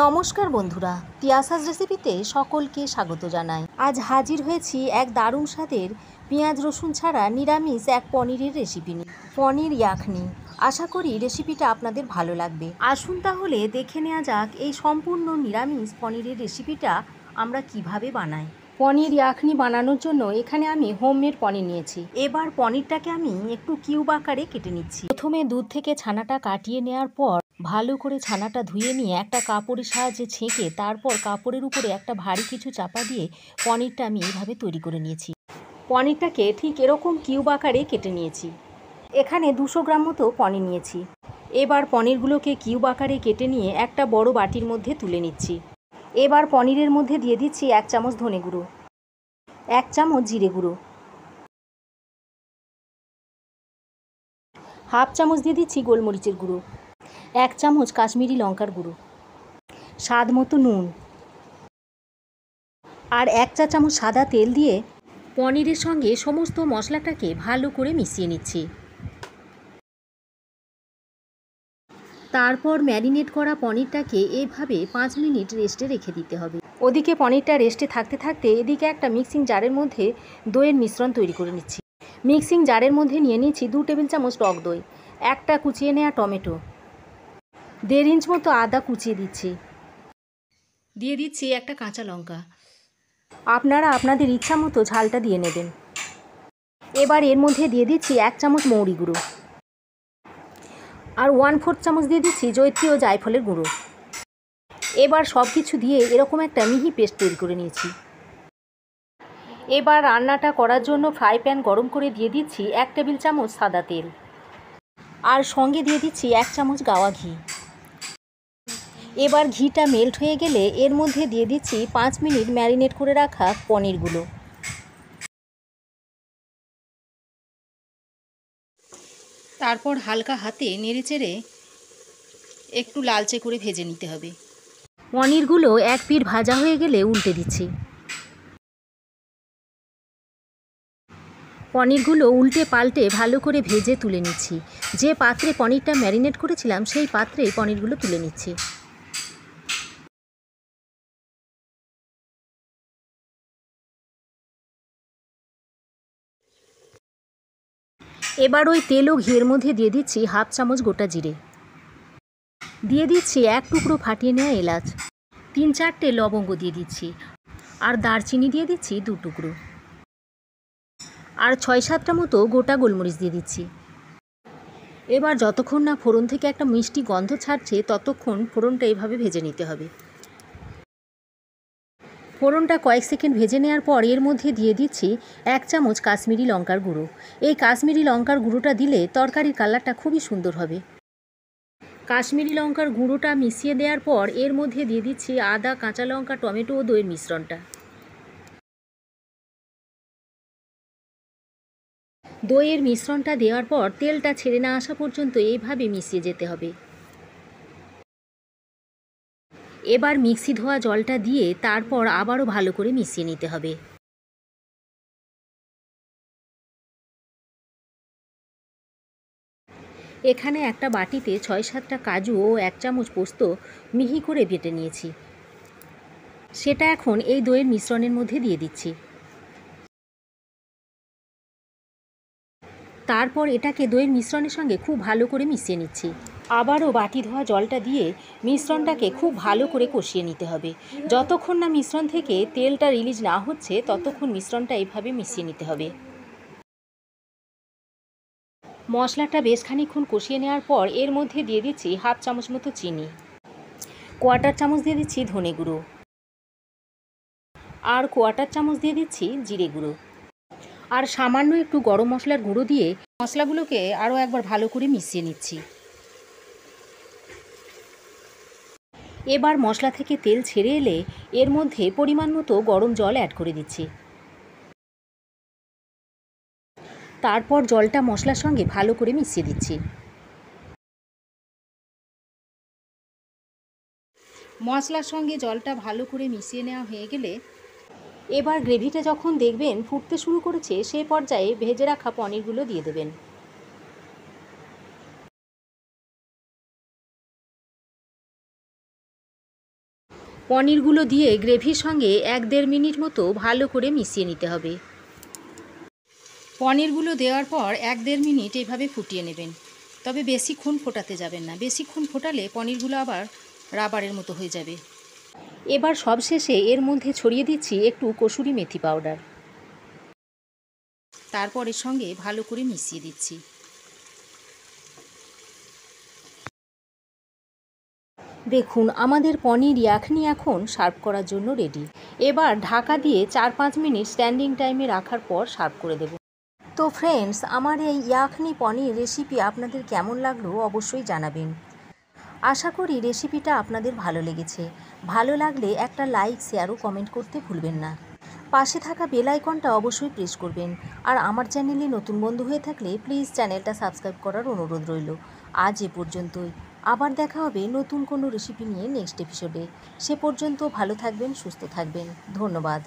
নমস্কার বন্ধুরা, তিয়াসাস রেসিপিতে সকলকে স্বাগত জানাই। আজ হাজির হয়েছি এক দারুণ স্বাদের পেঁয়াজ রসুন ছাড়া নিরামিষ এক পনিরের রেসিপি নিয়ে, পনির ইয়াখনি। আশা করি রেসিপিটা আপনাদের ভালো লাগবে। আসুন তাহলে দেখে নেওয়া যাক এই সম্পূর্ণ নিরামিষ পনিরের রেসিপিটা আমরা কিভাবে বানাই। পনির ইয়াখনি বানানোর জন্য এখানে আমি হোমমেড পনির নিয়েছি। এবার পনিরটাকে আমি একটু কিউব আকারে কেটে নিচ্ছি। প্রথমে দুধ থেকে ছানাটা কাটিয়ে নেওয়ার পর ভালো করে ছানাটা ধুয়ে নিয়ে একটা কাপড়ের সাহায্যে ছেঁকে তারপর কাপড়ের উপরে একটা ভারী কিছু চাপা দিয়ে পনিরটা আমি এইভাবে তৈরি করে নিয়েছি। পনিরটাকে ঠিক এরকম কিউব আকারে কেটে নিয়েছি। এখানে 200 গ্রাম মতো পনির নিয়েছি। এবার পনিরগুলোকে কিউব আকারে কেটে নিয়ে একটা বড় বাটির মধ্যে তুলে নিচ্ছি। এবার পনিরের মধ্যে দিয়ে দিচ্ছি 1 চামচ ধনে গুঁড়ো, 1 চামচ জিরে গুঁড়ো, হাফ চামচ দিয়ে দিচ্ছি গোলমরিচের গুঁড়ো, 1 চামচ কাশ্মীরি লঙ্কার গুঁড়ো, স্বাদ মতো নুন আর 1 চা চামচ সাদা তেল দিয়ে পনিরের সঙ্গে সমস্ত মশলাটাকে ভালো করে মিশিয়ে নিচ্ছি। তারপর ম্যারিনেট করা পনিরটাকে এইভাবে 5 মিনিট রেস্টে রেখে দিতে হবে। ওদিকে পনিরটা রেস্টে থাকতে থাকতে এদিকে একটা মিক্সিং জারের মধ্যে দইয়ের মিশ্রণ তৈরি করে নিচ্ছি। মিক্সিং জারের মধ্যে নিয়ে নিচ্ছি 2 টেবিল চামচ টক দই, একটা কুচিয়ে নেওয়া টমেটো, 1.5 ইঞ্চ মতো আদা কুচিয়ে দিচ্ছি, দিয়ে দিচ্ছি একটা কাঁচা লঙ্কা। আপনারা আপনাদের ইচ্ছা মতো ঝালটা দিয়ে নেবেন। এবার এর মধ্যে দিয়ে দিচ্ছি 1 চামচ মৌরি গুঁড়ো আর 1/4 চামচ দিয়ে দিচ্ছি জয়িত্রী ও জায়ফলের গুঁড়ো। এবার সব কিছু দিয়ে এরকম একটা মিহি পেস্ট তৈরি করে নিয়েছি। এবার রান্নাটা করার জন্য ফ্রাই প্যান গরম করে দিয়ে দিচ্ছি 1 টেবিল চামচ সাদা তেল আর সঙ্গে দিয়ে দিচ্ছি 1 চামচ গাওয়া ঘি। এবার ঘিটা মেল্ট হয়ে গেলে এর মধ্যে দিয়ে দিচ্ছি 5 মিনিট ম্যারিনেট করে রাখা পনিরগুলো। তারপর হালকা হাতে নেড়েচেড়ে একটু লালচে করে ভেজে নিতে হবে। পনিরগুলো এক পিঠ ভাজা হয়ে গেলে উল্টে দিচ্ছি। পনিরগুলো উল্টে পাল্টে ভালো করে ভেজে তুলে নিচ্ছি। যে পাত্রে পনিরটা ম্যারিনেট করেছিলাম সেই পাত্রেই পনিরগুলো তুলে নিচ্ছি। এবার ওই তেল ও ঘিয়ের মধ্যে দিয়ে দিচ্ছি হাফ চামচ গোটা জিরে, দিয়ে দিচ্ছি 1 টুকরো ফাটিয়ে নেওয়া এলাচ, 3-4টে লবঙ্গ দিয়ে দিচ্ছি আর দারচিনি দিয়ে দিচ্ছি 2 টুকরো আর 6-7টা মতো গোটা গোলমরিচ দিয়ে দিচ্ছি। এবার যতক্ষণ না ফোড়ন থেকে একটা মিষ্টি গন্ধ ছাড়ছে ততক্ষণ ফোড়নটা এভাবে ভেজে নিতে হবে। ফোড়নটা কয়েক সেকেন্ড ভেজে নেওয়ার পর এর মধ্যে দিয়ে দিচ্ছি 1 চামচ কাশ্মীরি লঙ্কার গুঁড়ো। এই কাশ্মীরি লঙ্কার গুঁড়োটা দিলে তরকারির কালারটা খুবই সুন্দর হবে। কাশ্মীরি লঙ্কার গুঁড়োটা মিশিয়ে দেওয়ার পর এর মধ্যে দিয়ে দিচ্ছি আদা, কাঁচা লঙ্কা, টমেটো ও দইয়ের মিশ্রণটা। দইয়ের মিশ্রণটা দেওয়ার পর তেলটা ছেড়ে না আসা পর্যন্ত এইভাবে মিশিয়ে যেতে হবে। এবার মিক্সি ধোয়া জলটা দিয়ে তারপর আবারও ভালো করে মিশিয়ে নিতে হবে। এখানে একটা বাটিতে 6-7টা কাজু ও 1 চামচ পোস্ত মিহি করে বেটে নিয়েছি। সেটা এখন এই দইয়ের মিশ্রণের মধ্যে দিয়ে দিচ্ছি। তারপর এটাকে দইয়ের মিশ্রণের সঙ্গে খুব ভালো করে মিশিয়ে নিচ্ছি। আবারও বাটি ধোয়া জলটা দিয়ে মিশ্রণটাকে খুব ভালো করে কষিয়ে নিতে হবে। যতক্ষণ না মিশ্রণ থেকে তেলটা রিলিজ না হচ্ছে ততক্ষণ মিশ্রণটা এইভাবে মিশিয়ে নিতে হবে। মশলাটা বেশ খানিকক্ষণ কষিয়ে নেওয়ার পর এর মধ্যে দিয়ে দিচ্ছি হাফ চামচ মতো চিনি, 1/4 চামচ দিয়ে দিচ্ছি ধনে গুঁড়ো আর 1/4 চামচ দিয়ে দিচ্ছি জিরে গুঁড়ো আর সামান্য একটু গরম মশলার গুঁড়ো দিয়ে মশলাগুলোকে আরও একবার ভালো করে মিশিয়ে নিচ্ছি। এবার মশলা থেকে তেল ছেড়ে এলে এর মধ্যে পরিমাণ মতো গরম জল অ্যাড করে দিচ্ছি। তারপর জলটা মশলার সঙ্গে ভালো করে মিশিয়ে দিচ্ছি। মশলার সঙ্গে জলটা ভালো করে মিশিয়ে নেওয়া হয়ে গেলে এবার গ্রেভিটা যখন দেখবেন ফুটতে শুরু করেছে সেই পর্যায়ে ভেজে রাখা পনিরগুলো দিয়ে দেবেন। পনিরগুলো দিয়ে গ্রেভির সঙ্গে 1-1.5 মিনিট মতো ভালো করে মিশিয়ে নিতে হবে। পনিরগুলো দেওয়ার পর 1-1.5 মিনিট এভাবে ফুটিয়ে নেবেন। তবে বেশিক্ষণ ফোটাতে যাবেন না, বেশিক্ষণ ফোটালে পনিরগুলো আবার রাবারের মতো হয়ে যাবে। এবার সবশেষে এর মধ্যে ছড়িয়ে দিচ্ছি একটু কসুরি মেথি পাউডার। তারপর এর সঙ্গে ভালো করে মিশিয়ে দিচ্ছি। দেখুন আমাদের পনির ইয়াখনি এখন সার্ভ করার জন্য রেডি। এবার ঢাকা দিয়ে 4-5 মিনিট স্ট্যান্ডিং টাইমে রাখার পর সার্ভ করে দেব। তো ফ্রেন্ডস, আমার এই ইয়াখনি পনির রেসিপি আপনাদের কেমন লাগলো অবশ্যই জানাবেন। আশা করি রেসিপিটা আপনাদের ভালো লেগেছে। ভালো লাগলে একটা লাইক, শেয়ার ও কমেন্ট করতে ভুলবেন না। পাশে থাকা বেল আইকনটা অবশ্যই প্রেস করবেন। আর আমার চ্যানেলে নতুন বন্ধু হয়ে থাকলে প্লিজ চ্যানেলটা সাবস্ক্রাইব করার অনুরোধ রইল। আজ এ পর্যন্তই। আবার দেখা হবে নতুন কোনো রেসিপি নিয়ে নেক্সট এপিসোডে। সে পর্যন্ত ভালো থাকবেন, সুস্থ থাকবেন। ধন্যবাদ।